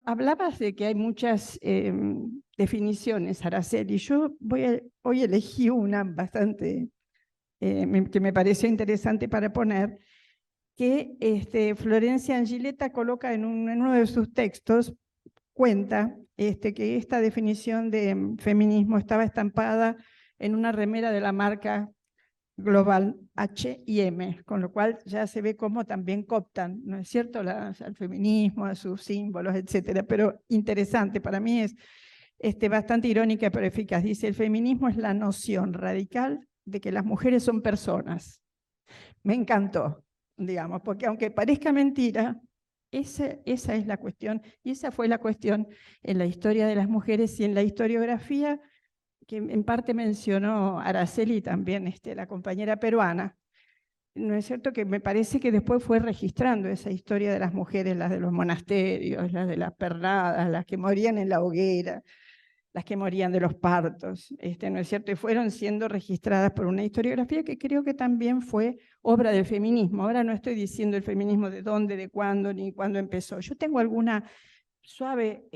hablabas de que hay muchas definiciones, Araceli. Yo hoy elegí una bastante, que me pareció interesante para poner, que Florencia Angiletta coloca en uno de sus textos, cuenta que esta definición de feminismo estaba estampada en una remera de la marca global H&M, con lo cual ya se ve cómo también cooptan, ¿no es cierto?, al feminismo, a sus símbolos, etcétera. Pero interesante, para mí es bastante irónica pero eficaz. Dice: el feminismo es la noción radical de que las mujeres son personas. Me encantó, digamos, porque aunque parezca mentira, esa es la cuestión, y esa fue la cuestión en la historia de las mujeres y en la historiografía que en parte mencionó Araceli también, la compañera peruana. ¿No es cierto? Que me parece que después fue registrando esa historia de las mujeres, las de los monasterios, las de las perladas, las que morían en la hoguera, las que morían de los partos, ¿no es cierto? Y fueron siendo registradas por una historiografía que creo que también fue obra del feminismo. Ahora no estoy diciendo el feminismo de dónde, de cuándo, ni cuándo empezó. Yo tengo alguna suave,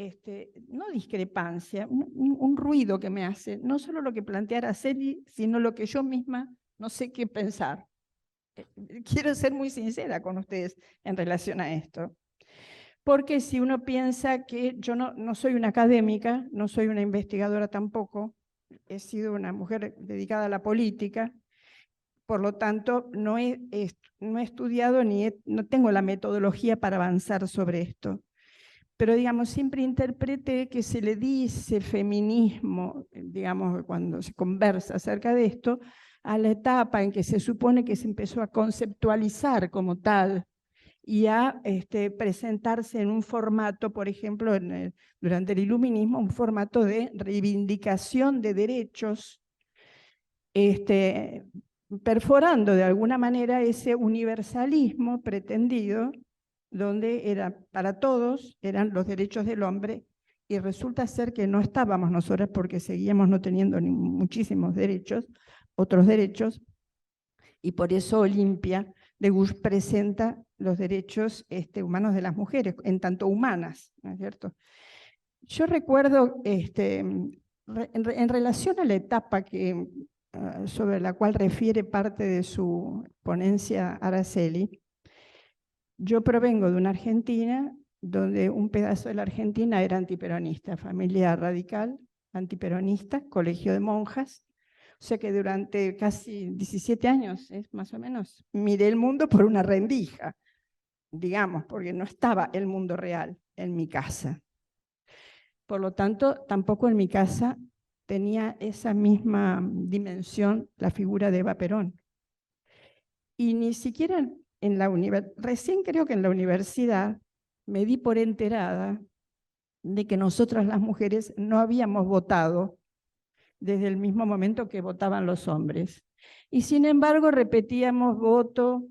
no discrepancia, un ruido que me hace, no solo lo que plantea Araceli, sino lo que yo misma no sé qué pensar. Quiero ser muy sincera con ustedes en relación a esto. Porque si uno piensa que yo no soy una académica, no soy una investigadora tampoco, he sido una mujer dedicada a la política, por lo tanto no he estudiado no tengo la metodología para avanzar sobre esto. Pero, digamos, siempre interpreté que se le dice feminismo, digamos, cuando se conversa acerca de esto, a la etapa en que se supone que se empezó a conceptualizar como tal y a presentarse en un formato, por ejemplo, durante el iluminismo, un formato de reivindicación de derechos, perforando de alguna manera ese universalismo pretendido, donde era para todos, eran los derechos del hombre, y resulta ser que no estábamos nosotras porque seguíamos no teniendo muchísimos derechos, otros derechos, y por eso Olimpia de Gouges presenta los derechos humanos de las mujeres, en tanto humanas, ¿no es cierto? Yo recuerdo, en relación a la etapa sobre la cual refiere parte de su ponencia Araceli, yo provengo de una Argentina donde un pedazo de la Argentina era antiperonista, familia radical, antiperonista, colegio de monjas. O sea que durante casi 17 años, más o menos, miré el mundo por una rendija, digamos, porque no estaba el mundo real en mi casa. Por lo tanto, tampoco en mi casa tenía esa misma dimensión la figura de Eva Perón. Y ni siquiera en la universidad, recién creo que en la universidad me di por enterada de que nosotras las mujeres no habíamos votado desde el mismo momento que votaban los hombres. Y sin embargo repetíamos voto,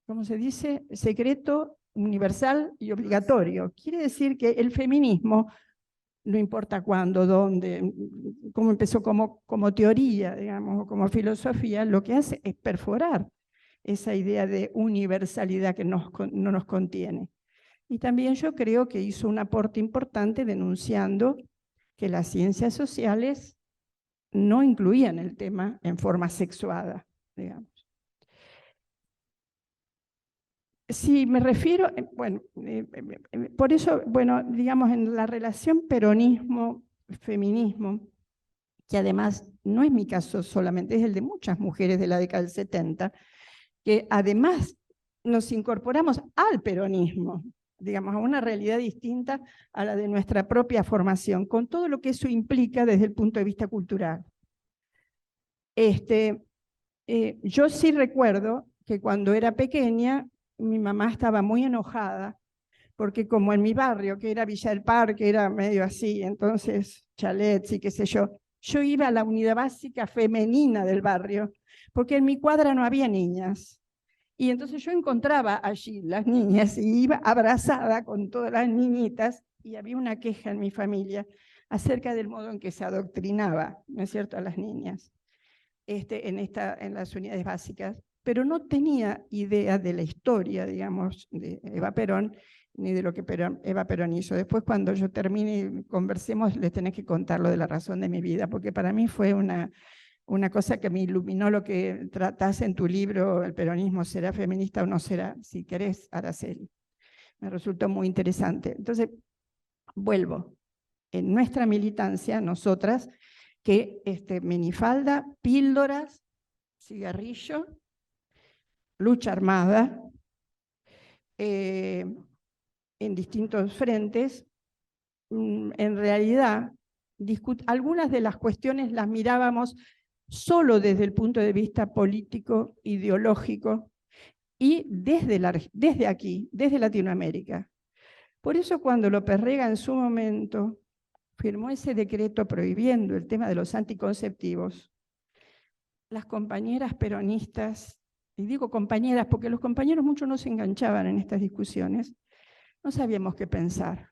¿cómo se dice? Secreto, universal y obligatorio. Quiere decir que el feminismo, no importa cuándo, dónde, cómo empezó como teoría, digamos, o como filosofía, lo que hace es perforar esa idea de universalidad que no nos contiene. Y también yo creo que hizo un aporte importante denunciando que las ciencias sociales no incluían el tema en forma sexuada, digamos. Si me refiero, bueno, por eso, bueno, digamos, en la relación peronismo-feminismo, que además no es mi caso solamente, es el de muchas mujeres de la década del 70, que además nos incorporamos al peronismo, digamos, a una realidad distinta a la de nuestra propia formación, con todo lo que eso implica desde el punto de vista cultural. Yo sí recuerdo que cuando era pequeña, mi mamá estaba muy enojada, porque como en mi barrio, que era Villa del Parque, era medio así, entonces chalets y qué sé yo iba a la unidad básica femenina del barrio, porque en mi cuadra no había niñas. Y entonces yo encontraba allí las niñas y iba abrazada con todas las niñitas, y había una queja en mi familia acerca del modo en que se adoctrinaba, ¿no es cierto?, a las niñas en las unidades básicas, pero no tenía idea de la historia, digamos, de Eva Perón, ni de lo que Eva Perón hizo. Después, cuando yo termine y conversemos, les tenés que contar lo de la razón de mi vida, porque para mí fue una cosa que me iluminó lo que tratás en tu libro, El peronismo será feminista o no será, si querés, Araceli. Me resultó muy interesante. Entonces, vuelvo. En nuestra militancia, nosotras, que minifalda, píldoras, cigarrillo, lucha armada, en distintos frentes, en realidad, algunas de las cuestiones las mirábamos solo desde el punto de vista político, ideológico, y desde aquí, desde Latinoamérica. Por eso cuando López Rega en su momento firmó ese decreto prohibiendo el tema de los anticonceptivos, las compañeras peronistas, y digo compañeras porque los compañeros muchos no se enganchaban en estas discusiones, no sabíamos qué pensar,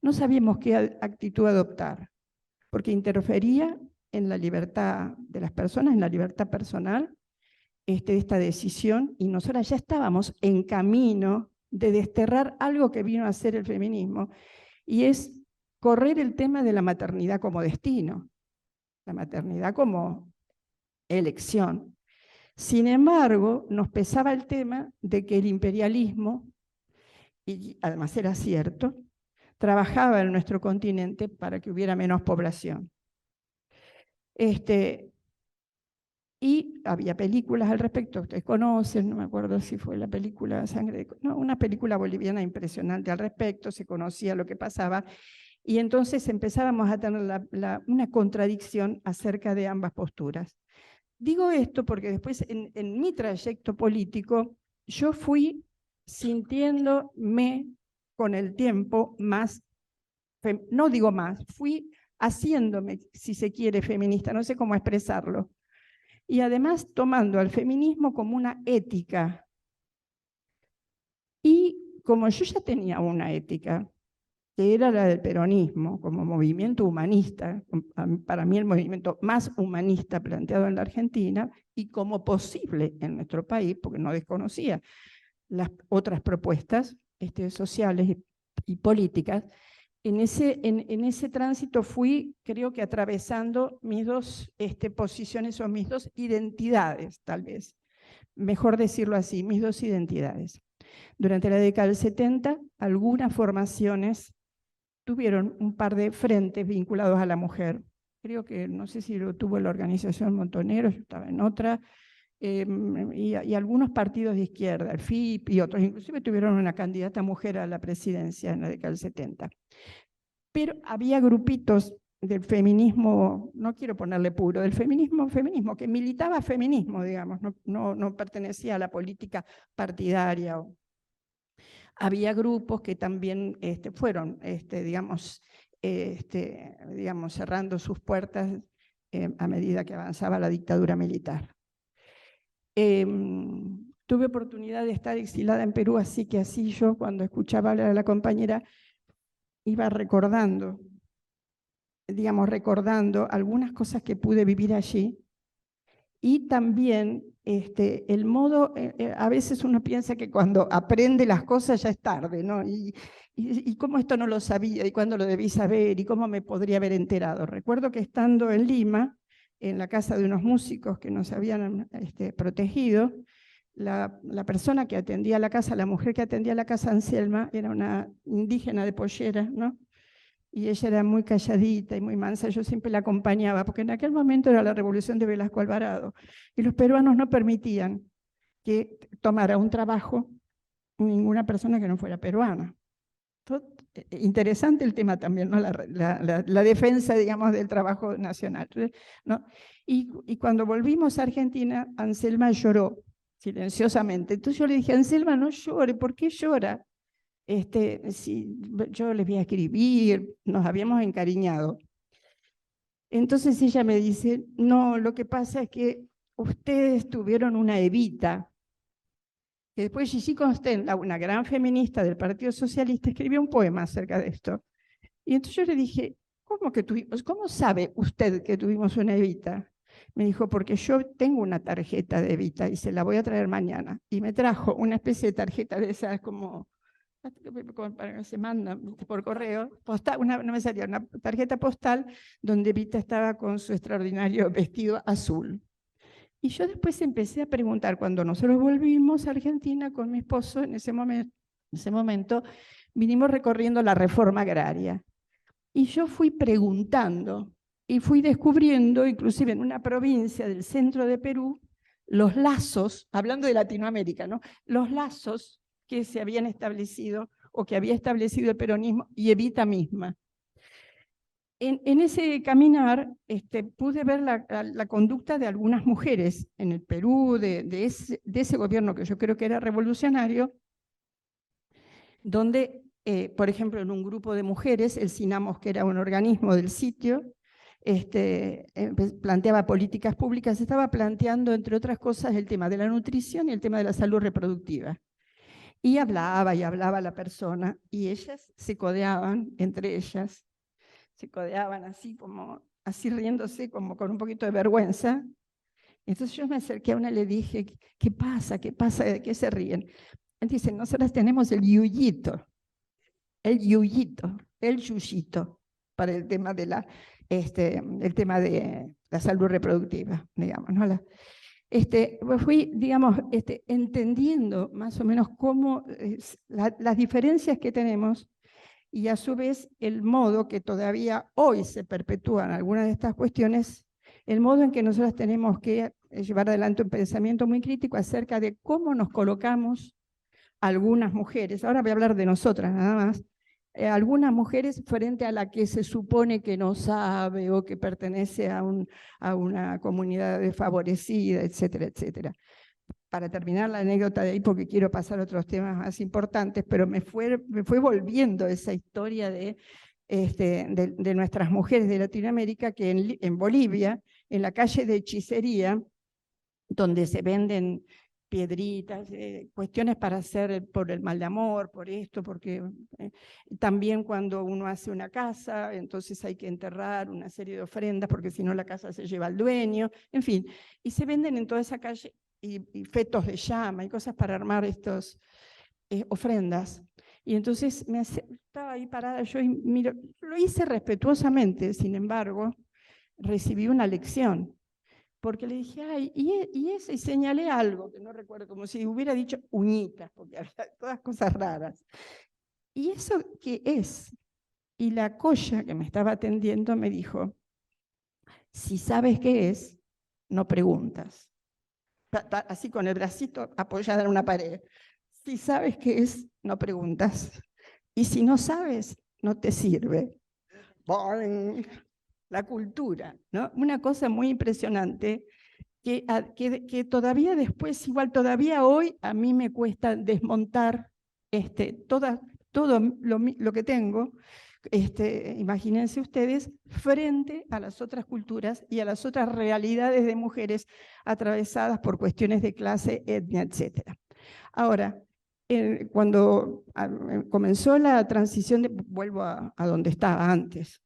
no sabíamos qué actitud adoptar, porque interfería en la libertad de las personas, en la libertad personal, de esta decisión, y nosotras ya estábamos en camino de desterrar algo que vino a ser el feminismo, y es correr el tema de la maternidad como destino, la maternidad como elección. Sin embargo, nos pesaba el tema de que el imperialismo, y además era cierto, trabajaba en nuestro continente para que hubiera menos población. Y había películas al respecto, ustedes conocen, no me acuerdo si fue la película Sangre de... No, una película boliviana impresionante al respecto, se conocía lo que pasaba, y entonces empezábamos a tener una contradicción acerca de ambas posturas. Digo esto porque después en mi trayecto político yo fui sintiéndome con el tiempo más, no digo más, fui haciéndome, si se quiere, feminista, no sé cómo expresarlo. Y además tomando al feminismo como una ética. Y como yo ya tenía una ética, que era la del peronismo, como movimiento humanista, para mí el movimiento más humanista planteado en la Argentina, y como posible en nuestro país, porque no desconocía las otras propuestas sociales y políticas, en ese tránsito fui, creo que atravesando mis dos posiciones o mis dos identidades, tal vez, mejor decirlo así, mis dos identidades. Durante la década del 70, algunas formaciones tuvieron un par de frentes vinculados a la mujer. Creo que, no sé si lo tuvo la organización Montoneros, yo estaba en otra, y algunos partidos de izquierda, el FIP y otros, inclusive tuvieron una candidata mujer a la presidencia en la década del 70. Pero había grupitos del feminismo, no quiero ponerle puro, del feminismo, que militaba feminismo, digamos, no pertenecía a la política partidaria. Había grupos que también fueron, digamos, cerrando sus puertas a medida que avanzaba la dictadura militar. Tuve oportunidad de estar exilada en Perú, así que así yo, cuando escuchaba hablar a la compañera, iba recordando, algunas cosas que pude vivir allí, y también el modo, a veces uno piensa que cuando aprende las cosas ya es tarde, ¿no? Y cómo esto no lo sabía, y cuándo lo debí saber, y cómo me podría haber enterado. Recuerdo que estando en Lima, en la casa de unos músicos que nos habían protegido, la persona que atendía la casa, la mujer que atendía la casa, Anselma, era una indígena de Pollera, ¿no? Y ella era muy calladita y muy mansa, yo siempre la acompañaba, porque en aquel momento era la revolución de Velasco Alvarado, y los peruanos no permitían que tomara un trabajo ninguna persona que no fuera peruana. Interesante el tema también, ¿no? La defensa, digamos, del trabajo nacional, ¿no? Y cuando volvimos a Argentina, Anselma lloró silenciosamente. Entonces yo le dije, Anselma, no llore, ¿por qué llora? Si yo les voy a escribir, nos habíamos encariñado. Entonces ella me dice, no, lo que pasa es que ustedes tuvieron una Evita, que después Gigi Constella, una gran feminista del Partido Socialista, escribió un poema acerca de esto. Y entonces yo le dije, ¿cómo sabe usted que tuvimos una Evita? Me dijo, porque yo tengo una tarjeta de Evita y se la voy a traer mañana. Y me trajo una especie de tarjeta de esas como se manda por correo, postal, no me salía, una tarjeta postal donde Evita estaba con su extraordinario vestido azul. Y yo después empecé a preguntar, cuando nosotros volvimos a Argentina con mi esposo, en ese momento vinimos recorriendo la reforma agraria. Y yo fui preguntando y fui descubriendo, inclusive en una provincia del centro de Perú, los lazos, hablando de Latinoamérica, ¿no? Los lazos que se habían establecido o que había establecido el peronismo y Evita misma. En ese caminar pude ver la conducta de algunas mujeres en el Perú, de ese gobierno que yo creo que era revolucionario, donde, por ejemplo, en un grupo de mujeres, el CINAMOS, que era un organismo del sitio, planteaba políticas públicas, estaba planteando, entre otras cosas, el tema de la nutrición y el tema de la salud reproductiva. Y hablaba la persona, y ellas se codeaban entre ellas, se codeaban así riéndose, como con un poquito de vergüenza. Entonces yo me acerqué a una y le dije, ¿qué pasa? ¿Qué pasa? ¿De qué se ríen? Él dice, nosotras tenemos el yuyito, para el tema de la salud reproductiva, digamos, ¿no? Fui, digamos, entendiendo más o menos cómo las diferencias que tenemos y a su vez el modo que todavía hoy se perpetúan algunas de estas cuestiones, el modo en que nosotros tenemos que llevar adelante un pensamiento muy crítico acerca de cómo nos colocamos algunas mujeres, ahora voy a hablar de nosotras nada más, algunas mujeres frente a la que se supone que no sabe o que pertenece a una comunidad desfavorecida, etcétera, etcétera. Para terminar la anécdota de ahí, porque quiero pasar a otros temas más importantes, pero me fue volviendo esa historia de nuestras mujeres de Latinoamérica, que en Bolivia, en la calle de Hechicería, donde se venden piedritas, cuestiones para hacer por el mal de amor, por esto, porque también cuando uno hace una casa, entonces hay que enterrar una serie de ofrendas, porque si no la casa se lleva al dueño, en fin, y se venden en toda esa calle y fetos de llama y cosas para armar estas ofrendas. Y entonces estaba ahí parada yo y miro, lo hice respetuosamente, sin embargo, recibí una lección. Porque le dije, ay, y señalé algo, que no recuerdo, como si hubiera dicho uñitas, porque había todas cosas raras. ¿Y eso qué es? Y la coya que me estaba atendiendo me dijo, si sabes qué es, no preguntas. Así con el bracito apoyado en una pared. Si sabes qué es, no preguntas. Y si no sabes, no te sirve. ¡Boing! La cultura, ¿no? Una cosa muy impresionante que todavía después, igual todavía hoy, a mí me cuesta desmontar todo lo que tengo, imagínense ustedes, frente a las otras culturas y a las otras realidades de mujeres atravesadas por cuestiones de clase, etnia, etc. Ahora, cuando comenzó la transición, vuelvo a donde estaba antes,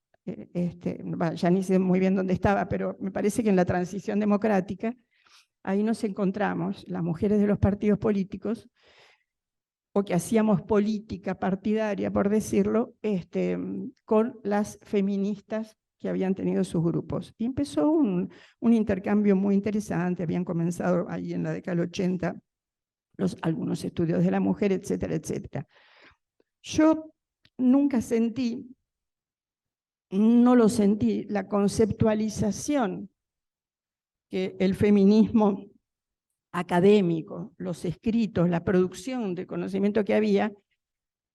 ya ni sé muy bien dónde estaba, pero me parece que en la transición democrática, ahí nos encontramos, las mujeres de los partidos políticos, o que hacíamos política partidaria, por decirlo, con las feministas que habían tenido sus grupos. Y empezó un intercambio muy interesante, habían comenzado ahí en la década del 80, algunos estudios de la mujer, etcétera, etcétera. Yo nunca no lo sentí, la conceptualización que el feminismo académico, los escritos, la producción de conocimiento que había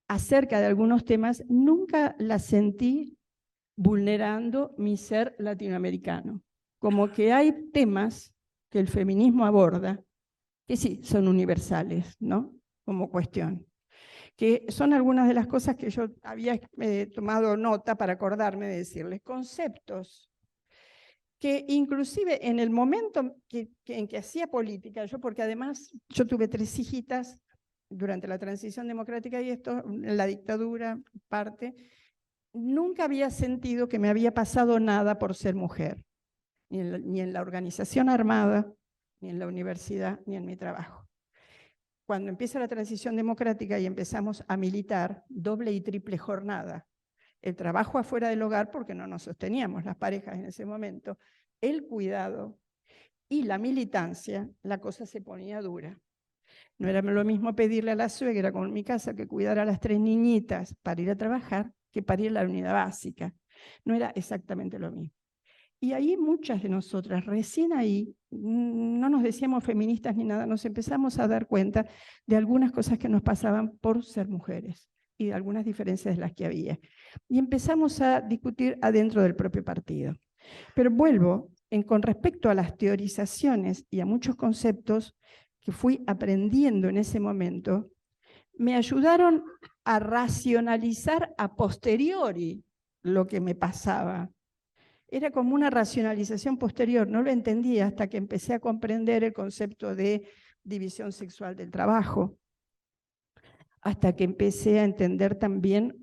acerca de algunos temas, nunca la sentí vulnerando mi ser latinoamericano. Como que hay temas que el feminismo aborda, que sí, son universales, ¿no? Como cuestión. Que son algunas de las cosas que yo había tomado nota para acordarme de decirles, conceptos que inclusive en el momento en que hacía política, porque además yo tuve 3 hijitas durante la transición democrática y esto, en la dictadura, nunca había sentido que me había pasado nada por ser mujer, ni en la organización armada, ni en la universidad, ni en mi trabajo. cuando empieza la transición democrática y empezamos a militar, doble y triple jornada. El trabajo afuera del hogar, porque no nos sosteníamos las parejas en ese momento, el cuidado y la militancia, la cosa se ponía dura. No era lo mismo pedirle a la suegra, como en mi casa, que cuidara a las 3 niñitas para ir a trabajar, que para ir a la unidad básica. No era exactamente lo mismo. Y ahí muchas de nosotras, recién ahí, no nos decíamos feministas ni nada, nos empezamos a dar cuenta de algunas cosas que nos pasaban por ser mujeres y de algunas diferencias de las que había. Y empezamos a discutir adentro del propio partido. Pero vuelvo, con respecto a las teorizaciones y a muchos conceptos que fui aprendiendo en ese momento, me ayudaron a racionalizar a posteriori lo que me pasaba. Era como una racionalización posterior, no lo entendía hasta que empecé a comprender el concepto de división sexual del trabajo, hasta que empecé a entender también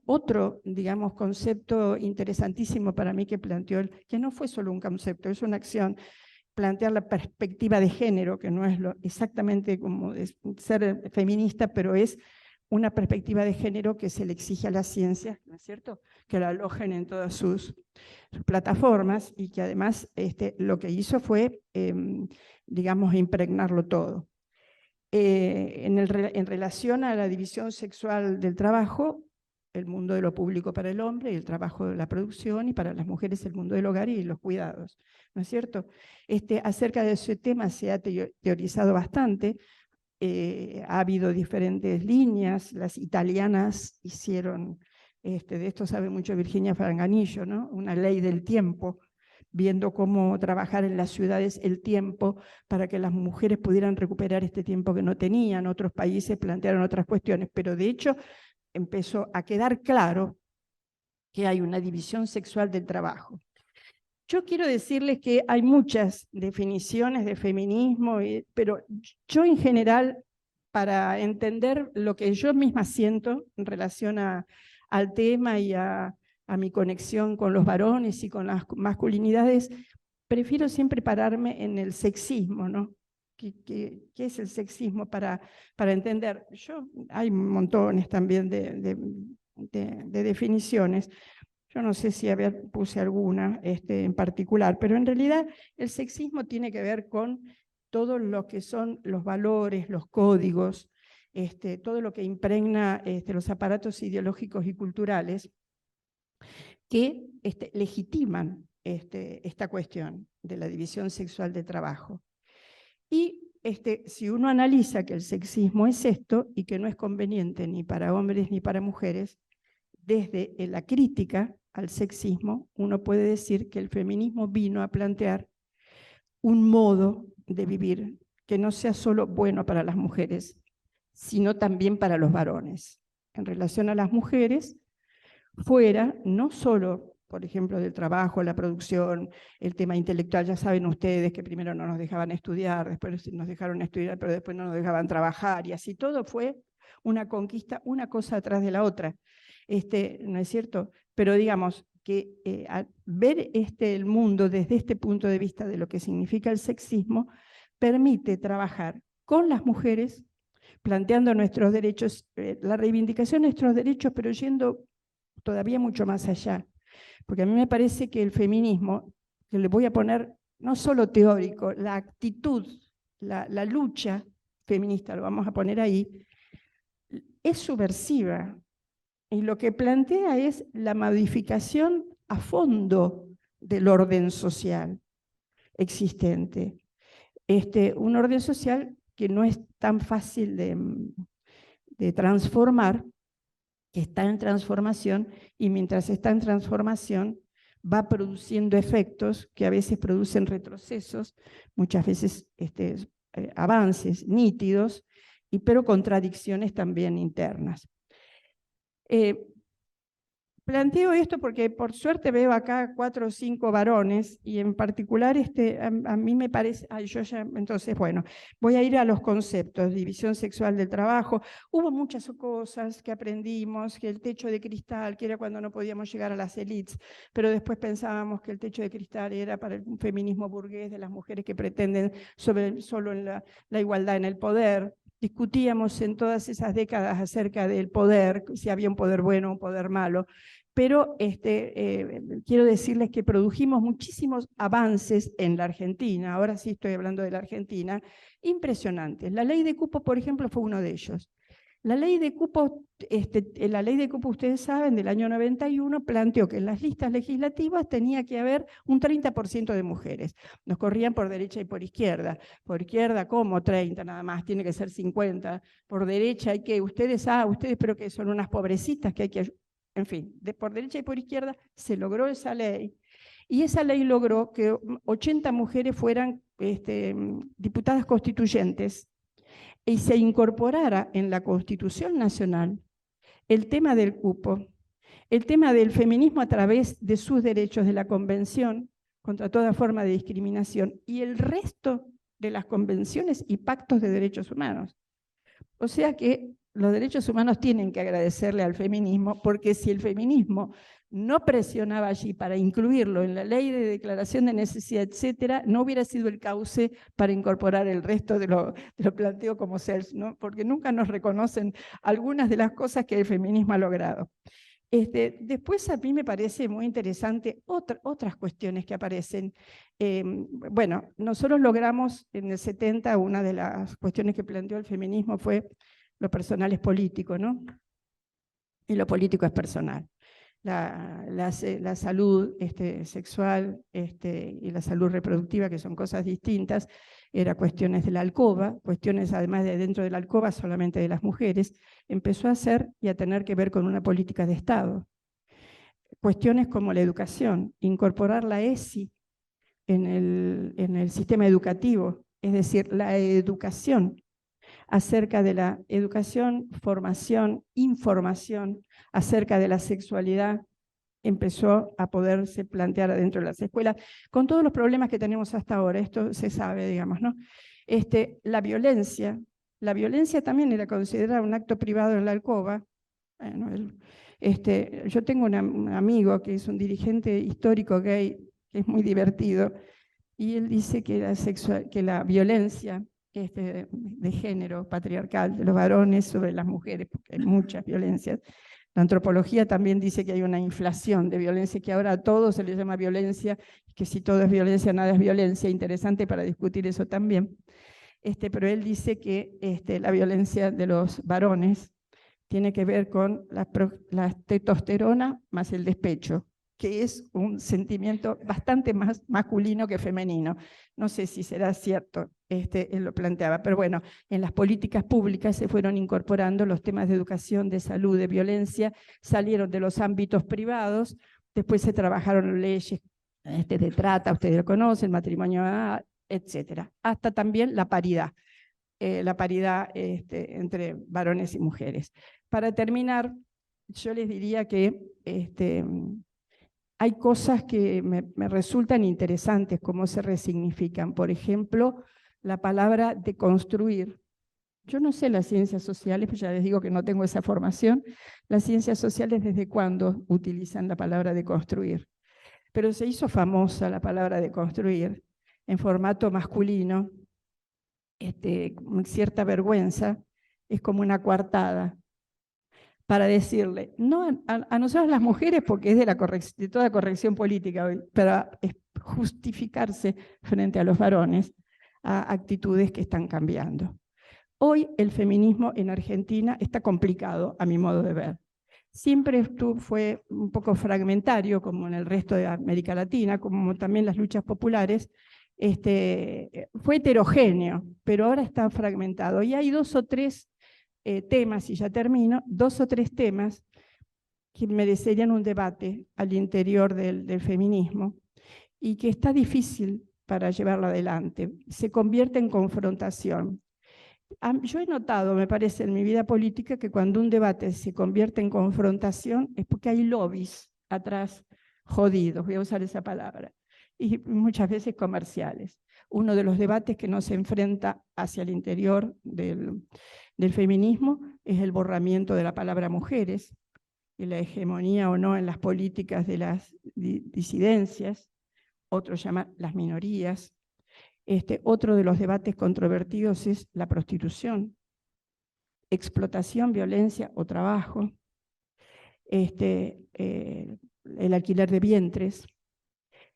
otro, digamos, concepto interesantísimo para mí que planteó, que no fue solo un concepto, es una acción, plantear la perspectiva de género, que no es exactamente como ser feminista, pero es una perspectiva de género que se le exige a la ciencia, ¿no es cierto? Que la alojen en todas sus plataformas y que además lo que hizo fue, digamos, impregnarlo todo. En relación a la división sexual del trabajo, el mundo de lo público para el hombre y el trabajo de la producción, y para las mujeres el mundo del hogar y los cuidados, ¿no es cierto? Acerca de ese tema se ha teorizado bastante, ha habido diferentes líneas, las italianas hicieron, de esto sabe mucho Virginia Franganillo, ¿no? Una ley del tiempo, viendo cómo trabajar en las ciudades el tiempo para que las mujeres pudieran recuperar este tiempo que no tenían. Otros países plantearon otras cuestiones, pero de hecho empezó a quedar claro que hay una división sexual del trabajo. Yo quiero decirles que hay muchas definiciones de feminismo, pero yo en general, para entender lo que yo misma siento en relación al tema y a mi conexión con los varones y con las masculinidades, prefiero siempre pararme en el sexismo, ¿no? ¿Qué es el sexismo para entender? Hay montones también de definiciones. Yo no sé si puse alguna en particular, pero en realidad el sexismo tiene que ver con todo lo que son los valores, los códigos, todo lo que impregna los aparatos ideológicos y culturales que legitiman esta cuestión de la división sexual de trabajo. Y si uno analiza que el sexismo es esto y que no es conveniente ni para hombres ni para mujeres, desde la crítica al sexismo, uno puede decir que el feminismo vino a plantear un modo de vivir que no sea solo bueno para las mujeres, sino también para los varones. En relación a las mujeres, fuera no solo, por ejemplo, del trabajo, la producción, el tema intelectual, ya saben ustedes que primero no nos dejaban estudiar, después nos dejaron estudiar, pero después no nos dejaban trabajar, y así todo fue una conquista, una cosa atrás de la otra. ¿No es cierto? Pero digamos que ver el mundo desde este punto de vista de lo que significa el sexismo permite trabajar con las mujeres, planteando nuestros derechos, la reivindicación de nuestros derechos, pero yendo todavía mucho más allá. Porque a mí me parece que el feminismo, que le voy a poner no solo teórico, la actitud, la lucha feminista, lo vamos a poner ahí, es subversiva. Y lo que plantea es la modificación a fondo del orden social existente. Un orden social que no es tan fácil de transformar, que está en transformación, y mientras está en transformación va produciendo efectos que a veces producen retrocesos, muchas veces avances nítidos, pero contradicciones también internas. Planteo esto porque por suerte veo acá 4 o 5 varones y en particular a mí me parece, entonces bueno, voy a ir a los conceptos, división sexual del trabajo. Hubo muchas cosas que aprendimos, que el techo de cristal, que era cuando no podíamos llegar a las élites, pero después pensábamos que el techo de cristal era para el feminismo burgués de las mujeres que pretenden solo en la igualdad en el poder. discutíamos en todas esas décadas acerca del poder, si había un poder bueno o un poder malo, pero quiero decirles que produjimos muchísimos avances en la Argentina, ahora sí estoy hablando de la Argentina, impresionantes. La ley de cupo, por ejemplo, fue uno de ellos. La ley de cupo, ustedes saben, del año 91, planteó que en las listas legislativas tenía que haber un 30% de mujeres. Nos corrían por derecha y por izquierda. Por izquierda, ¿cómo? 30 nada más, tiene que ser 50. Por derecha hay que, ustedes pero que son unas pobrecitas que hay que... En fin, por derecha y por izquierda se logró esa ley. Y esa ley logró que 80 mujeres fueran diputadas constituyentes y se incorporara en la Constitución Nacional el tema del cupo, el tema del feminismo a través de sus derechos de la Convención contra toda forma de discriminación y el resto de las convenciones y pactos de derechos humanos. O sea que los derechos humanos tienen que agradecerle al feminismo, porque si el feminismo no presionaba allí para incluirlo en la ley de declaración de necesidad, etcétera, no hubiera sido el cauce para incorporar el resto de lo planteo como CELS, ¿no? Porque nunca nos reconocen algunas de las cosas que el feminismo ha logrado. Después a mí me parece muy interesante otras cuestiones que aparecen. Bueno, nosotros logramos en el 70, una de las cuestiones que planteó el feminismo fue lo personal es político, ¿no? Y lo político es personal. La salud sexual y la salud reproductiva, que son cosas distintas, eran cuestiones de la alcoba, cuestiones además de dentro de la alcoba solamente de las mujeres, empezó a ser y a tener que ver con una política de Estado. Cuestiones como la educación, incorporar la ESI en el sistema educativo, es decir, la educación acerca de la educación, formación, información acerca de la sexualidad, empezó a poderse plantear adentro de las escuelas, con todos los problemas que tenemos hasta ahora, esto se sabe, digamos, ¿no? La violencia también era considerada un acto privado en la alcoba. Bueno, yo tengo un amigo que es un dirigente histórico gay, que es muy divertido, y él dice que la violencia de género patriarcal de los varones sobre las mujeres, porque hay muchas violencias. La antropología también dice que hay una inflación de violencia, que ahora a todo se le llama violencia, que si todo es violencia, nada es violencia. Interesante para discutir eso también. Pero él dice que la violencia de los varones tiene que ver con la testosterona más el despecho, que es un sentimiento bastante más masculino que femenino. No sé si será cierto, él lo planteaba, pero bueno, en las políticas públicas se fueron incorporando los temas de educación, de salud, de violencia, salieron de los ámbitos privados, después se trabajaron leyes de trata, ustedes lo conocen, matrimonio, etcétera, hasta también la paridad entre varones y mujeres. Para terminar, yo les diría que hay cosas que me resultan interesantes, cómo se resignifican. Por ejemplo, la palabra de construir. Yo no sé las ciencias sociales, pues ya les digo que no tengo esa formación. Las ciencias sociales, ¿desde cuándo utilizan la palabra de construir? Pero se hizo famosa la palabra de construir en formato masculino, con cierta vergüenza, es como una coartada, para decirle, no a nosotros las mujeres, porque es de toda corrección política hoy, pero es justificarse frente a los varones a actitudes que están cambiando. Hoy el feminismo en Argentina está complicado, a mi modo de ver. Siempre fue un poco fragmentario, como en el resto de América Latina, como también las luchas populares, fue heterogéneo, pero ahora está fragmentado. Y hay dos o tres temas, y ya termino, dos o tres temas que merecerían un debate al interior del feminismo y que está difícil para llevarlo adelante. Se convierte en confrontación. Yo he notado, me parece, en mi vida política que cuando un debate se convierte en confrontación es porque hay lobbies atrás jodidos, voy a usar esa palabra, y muchas veces comerciales. Uno de los debates que nos enfrenta hacia el interior del feminismo es el borramiento de la palabra mujeres y la hegemonía o no en las políticas de las disidencias, otros llaman las minorías. Otro de los debates controvertidos es la prostitución. explotación, violencia o trabajo, el alquiler de vientres.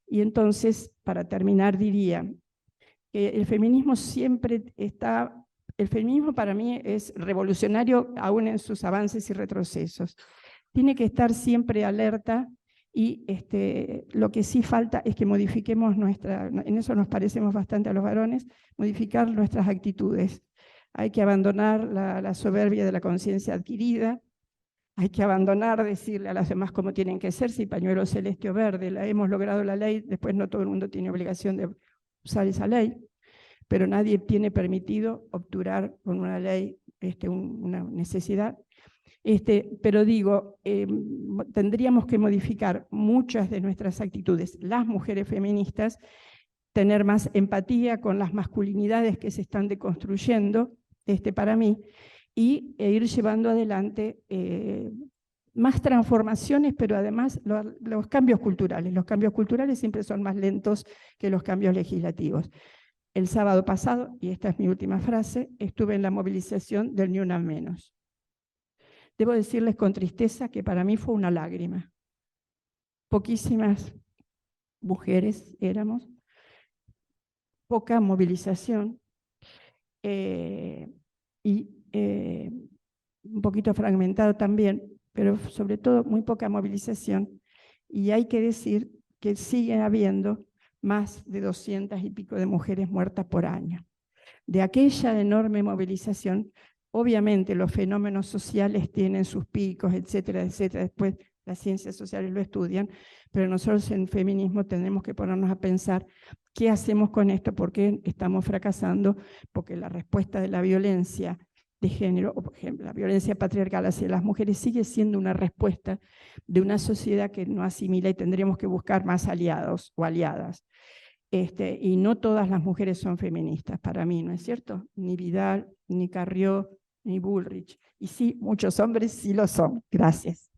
Y entonces, para terminar, diría que el feminismo siempre está, el feminismo para mí es revolucionario aún en sus avances y retrocesos. Tiene que estar siempre alerta y lo que sí falta es que modifiquemos en eso nos parecemos bastante a los varones, modificar nuestras actitudes. Hay que abandonar la soberbia de la conciencia adquirida, hay que abandonar decirle a las demás cómo tienen que ser, si pañuelo celeste o verde, hemos logrado la ley, después no todo el mundo tiene obligación de usar esa ley, pero nadie tiene permitido obturar con una ley una necesidad. Pero digo, tendríamos que modificar muchas de nuestras actitudes, las mujeres feministas, tener más empatía con las masculinidades que se están deconstruyendo, para mí, e ir llevando adelante más transformaciones, pero además los cambios culturales. Los cambios culturales siempre son más lentos que los cambios legislativos. El sábado pasado, y esta es mi última frase, estuve en la movilización del Ni Una Menos. Debo decirles con tristeza que para mí fue una lágrima. Poquísimas mujeres éramos, poca movilización, y un poquito fragmentado también, pero sobre todo muy poca movilización. Y hay que decir que sigue habiendo más de 200 y pico de mujeres muertas por año. De aquella enorme movilización, obviamente los fenómenos sociales tienen sus picos, etcétera, etcétera. Después las ciencias sociales lo estudian, pero nosotros en feminismo tenemos que ponernos a pensar qué hacemos con esto, por qué estamos fracasando, porque la respuesta de la violencia de género, o por ejemplo, la violencia patriarcal hacia las mujeres sigue siendo una respuesta de una sociedad que no asimila y tendríamos que buscar más aliados o aliadas. Y no todas las mujeres son feministas, para mí, ¿no es cierto? Ni Vidal, ni Carrió, ni Bullrich. Y sí, muchos hombres sí lo son. Gracias.